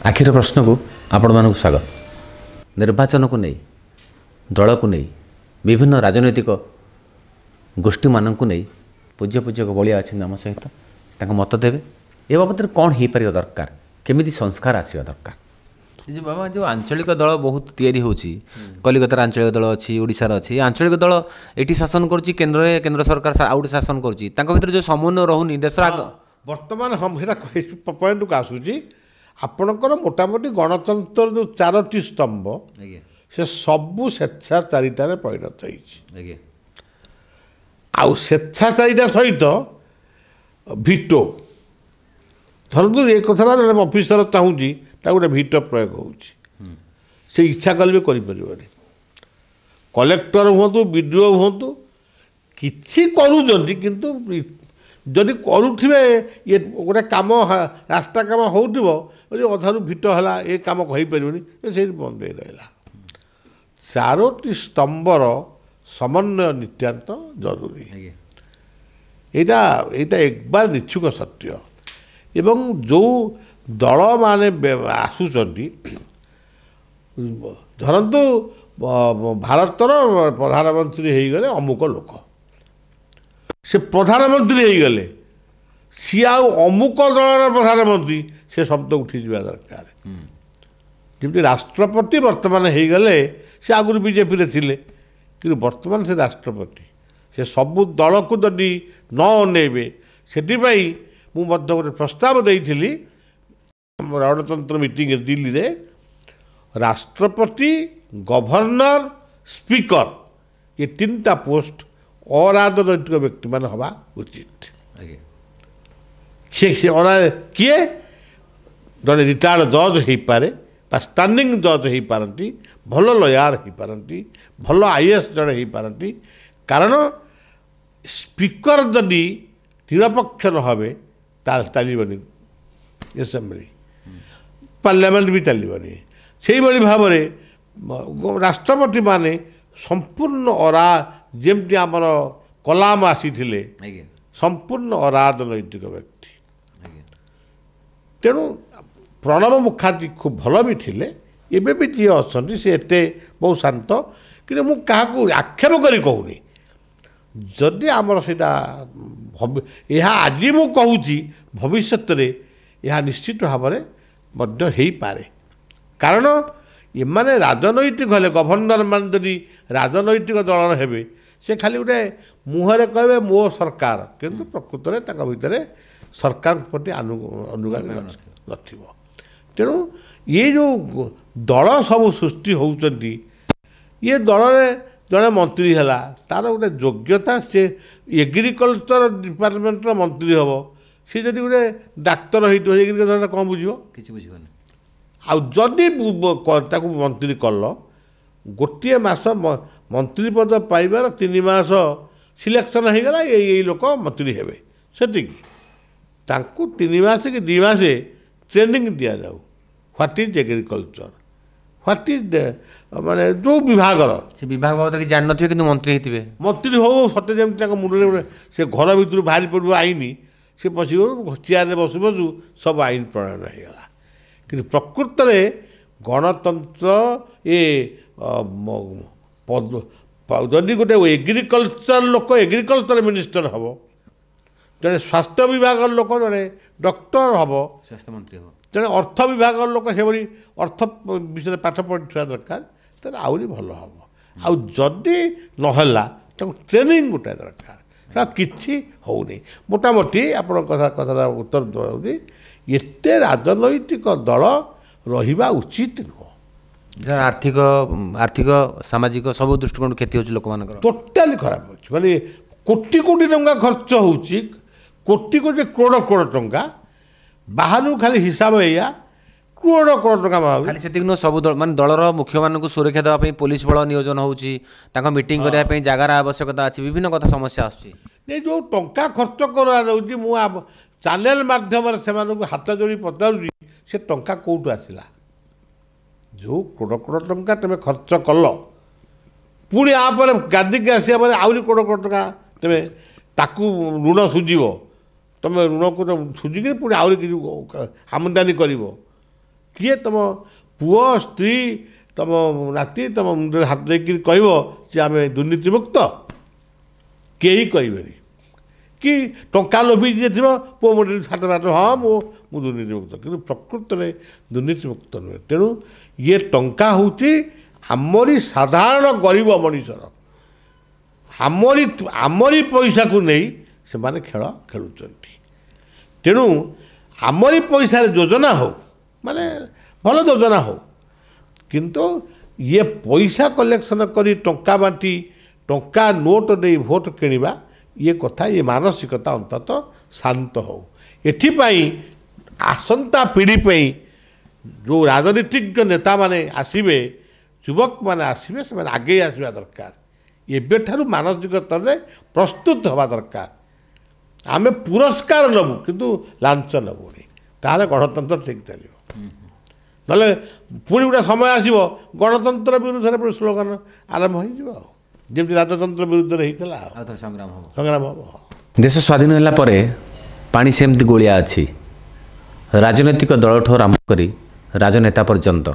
आखिर प्रश्न को आपण मानक स्वागत। निर्वाचन को नहीं दल को नहीं विभिन्न राजनैतिक गोष्ठी मानक नहीं पूज्य पूज्य बलिया अच्छे आम सहित मत देवे ए बाबद कौन हो पार दरकार केमी संस्कार आसवा दरकार। जो बाबा जो आंचलिक दल बहुत तैयारी होची कलिकतार आंचलिक दल अच्छी ओडिशार अच्छी आंचलिक दल ये शासन करुच्ची केन्द्र सरकार आउट शासन करुच्ची भीतर जो समन्वय रहुनी देश बर्तमान हम पॉइंट को आसूची आपणकर मोटामोटी गणतंत्र जो 4टी स्तंभ से सबू स्वेच्छाचारितार परिणत होती आउ स्वेच्छाचारिता सहित भिटो धरतु ये कथा जो अफिसर चाहूँगी गोटे भिटो प्रयोग हो इच्छा कले भी कर कलेक्टर हूँ बीडीओ हूँ किसी किंतु जदि करुवे ये गोटे कम रास्ता कम हो अधारू भिट है ये कम कहीपर से बंद रहा 4टी स्तंभर समन्वय नित्यांत जरूरी यहाँ एक बार निच्छुक सत्य एवं जो दल माने आसुचंती धरतु भारतर प्रधानमंत्री हो गले अमुक लोक से प्रधानमंत्री हो गले सी अमुक दलर प्रधानमंत्री से शब्द उठी जा दरकार जमी राष्ट्रपति वर्तमान हो गले से आगुरी बीजेपी रे थिले कि वर्तमान से राष्ट्रपति से सबू दल को जदि न अनेबे से गोटे प्रस्ताव देइथिली गणतंत्र मीटिंग दिल्ली रे राष्ट्रपति गवर्नर स्पीकर ये 3टा पोस्ट अराजनैतिक व्यक्ति मान हवा उचित किए जड़े रिटायर्ड जज हो पारे स्टैंडिंग जज हो पारती भल लॉयर हो पारती भल आईएएस जड़े हो पारती कारण स्पीकर जदि निरपेक्ष न हे चलनी एसेम्बली पार्लियामेंट भी चलनी से भाव में राष्ट्रपति माने संपूर्ण जमती आमर कलाम आसी संपूर्ण अराजनैतिक व्यक्ति तेणु प्रणब मुखर्जी खूब भल भी थिले एबे भी जी अच्छा सी एत बहुत शांत कि क्या आक्षेप करी कहूनी जदि आमर सेटा यह आज मु कहूँ भविष्य यह निश्चित भाव में पारे कारण ये माने राजनैतिक हेले गवर्नर मान जदि राजनैतिक दल हेबे से खाली गोटे मुहरे कहे मो सरकार किंतु प्रकृत में भितर सरकार प्रति अनुगामी नथिबो तेणु ये जो दल सब सृष्टि होउचंती ये दल जड़े मंत्री है तार गोटे योग्यता से एग्रिकल्चर डिपार्टमेंट मंत्री हम सी जब गोटे डाक्तर हो एग्रिकल्चर कौन बुझ किसी बुझे आदि मंत्री कल गोटे मस मंत्री पद पाइबार 3 मास सिलेक्शन हो गला ये लोक मंत्री हे से 3 मास कि 2 मास ट्रेनिंग दि जाऊ what is agriculture what is माने जो विभाग से विभाग बाबद कि जान नथिबे किंतु मंत्री हो सत्य जमी मुंडे से घर भर बाहरी पड़ो आईन से पशि चेयर बसु बसु सब आईन प्रणयन हो गला कि प्रकृत में गणतंत्र ये जदि गोटे एग्रिकल्चर लोक एग्रिकल्चर मिनिस्टर हम जड़े स्वास्थ्य विभाग लोक जड़े डॉक्टर हम स्वास्थ्य मंत्री हम जड़े अर्थ विभाग लोक से अर्थ विषय पाठ पढ़ा दरकार तेरे आहरी भल हम आदि नहला ट्रेनिंग गोटे दरकार किसी होनी मोटामोटी आपण कथा उत्तर दूसरी एते राजनैतिक दल रहिबा उचित नुह आर्थिक आर्थिक सामाजिक सब दृष्टिकोण क्षति हो लोक मान टोटाली खराब हो माने कोटी कोटी टंका खर्च होची कोटी कोटी करोड़ करोड़ टंका बाहर खाली हिसाब या करोड़ करोड़ टंका खाली से सब दल मान दलर मुख्य मान सुरक्षा देवाई पुलिस बल नियोजन होची मीटिंग करने जगार आवश्यकता अच्छी विभिन्न कथा समस्या आसुची जो टंका खर्च कर मु चैनल माध्यम से हाथ जोड़ी पचारूँ से टंका कौटू आसला जो करोड़ करोड़ टंका तुम खर्च कल पुणी यापर गादी के आसा आहरी करोड़ करोड़ टंका तुम ताकू ऋण सुझीब तुम ऋण को सुझिक पुणी आहरी कि आमदानी कर किए तुम पुओ स्त्री तुम नाती तुम मुंडे हाथ देकर कह जे आम दुर्नीतिमुक्त कहीं कहे कि टंका लोभी जी थी पुओ मुंडे हाथ हाथ हाँ मु दुर्नीतिमुक्त कि प्रकृत में दुर्नीतिमुक्त नुहे तेणु ये टंका हूँ आमरी साधारण गरीब मनीषर आमरी पैसा को नहीं से माने खेल खेलुंट तेणु आमरी पैसा योजना हो माने भल योजना हो किंतु ये पैसा कलेक्शन करी टंका बांटी टंका नोट दे भोट किणवा ये कथा ये मानसिकता अंतत शांत हो एथिपाई आसंता पीढ़ी पे जो राजनीतिज्ञ नेता माने आसीबे युवक माने आसीबे से आगे आसवा दरकार एबेठारु मानसिक स्तर में प्रस्तुत हवा दरकार आमे पुरस्कार नबु किंतु लांच नबुनी ताहले गणतंत्र ठीक चलियो नले पुणी गोटे समय आसो गणतंत्र विरुद्ध पुणी स्लोगान आरंभ हो जमी राजतंत्र विरुद्ध होता संग्राम हम देश स्वाधीन होला परे पानी सेमती गोलिया अच्छी राजनैतिक दल ठू आरंभ करी राजनेता पर्यंत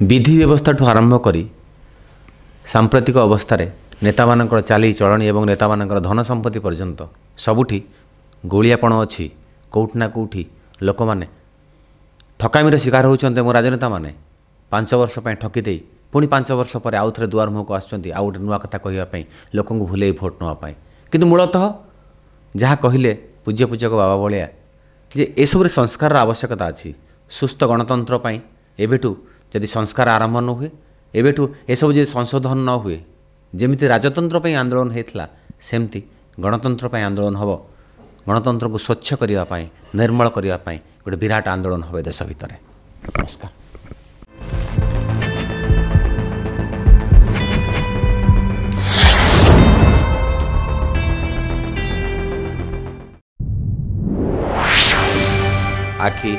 विधि व्यवस्था ठू आरंभ करी सांप्रतिक अवस्था नेता मानकर चाली चलणी एवं नेता मानकर धन संपत्ति पर्यंत सबुठी गोलियापण अच्छी कौटना कौटी लोक मैंने ठकामीर शिकार होती मो राजनेता मैंने 5 वर्ष ठकी दे पुणी 5 वर्ष पर आउ थे दुआर मुहक आसुँच आउ गोटे नुआ कथा कहवाई लोक भूल भोट नापी किंतु मूलतः जहाँ कहले पूज्य पूजक बाबा भाया जे एसबुरे संस्कार आवश्यकता अच्छी सुस्थ गणतंत्र एबेठू जदि संस्कार आरंभ न हुए एबेठू एसबू जो संशोधन न हुए जमिति राजतंत्र आंदोलन होता सेमती गणतंत्र आंदोलन हम गणतंत्र को स्वच्छ करने निर्मल करने गोटे विराट आंदोलन हम देश भितर। नमस्कार। आखि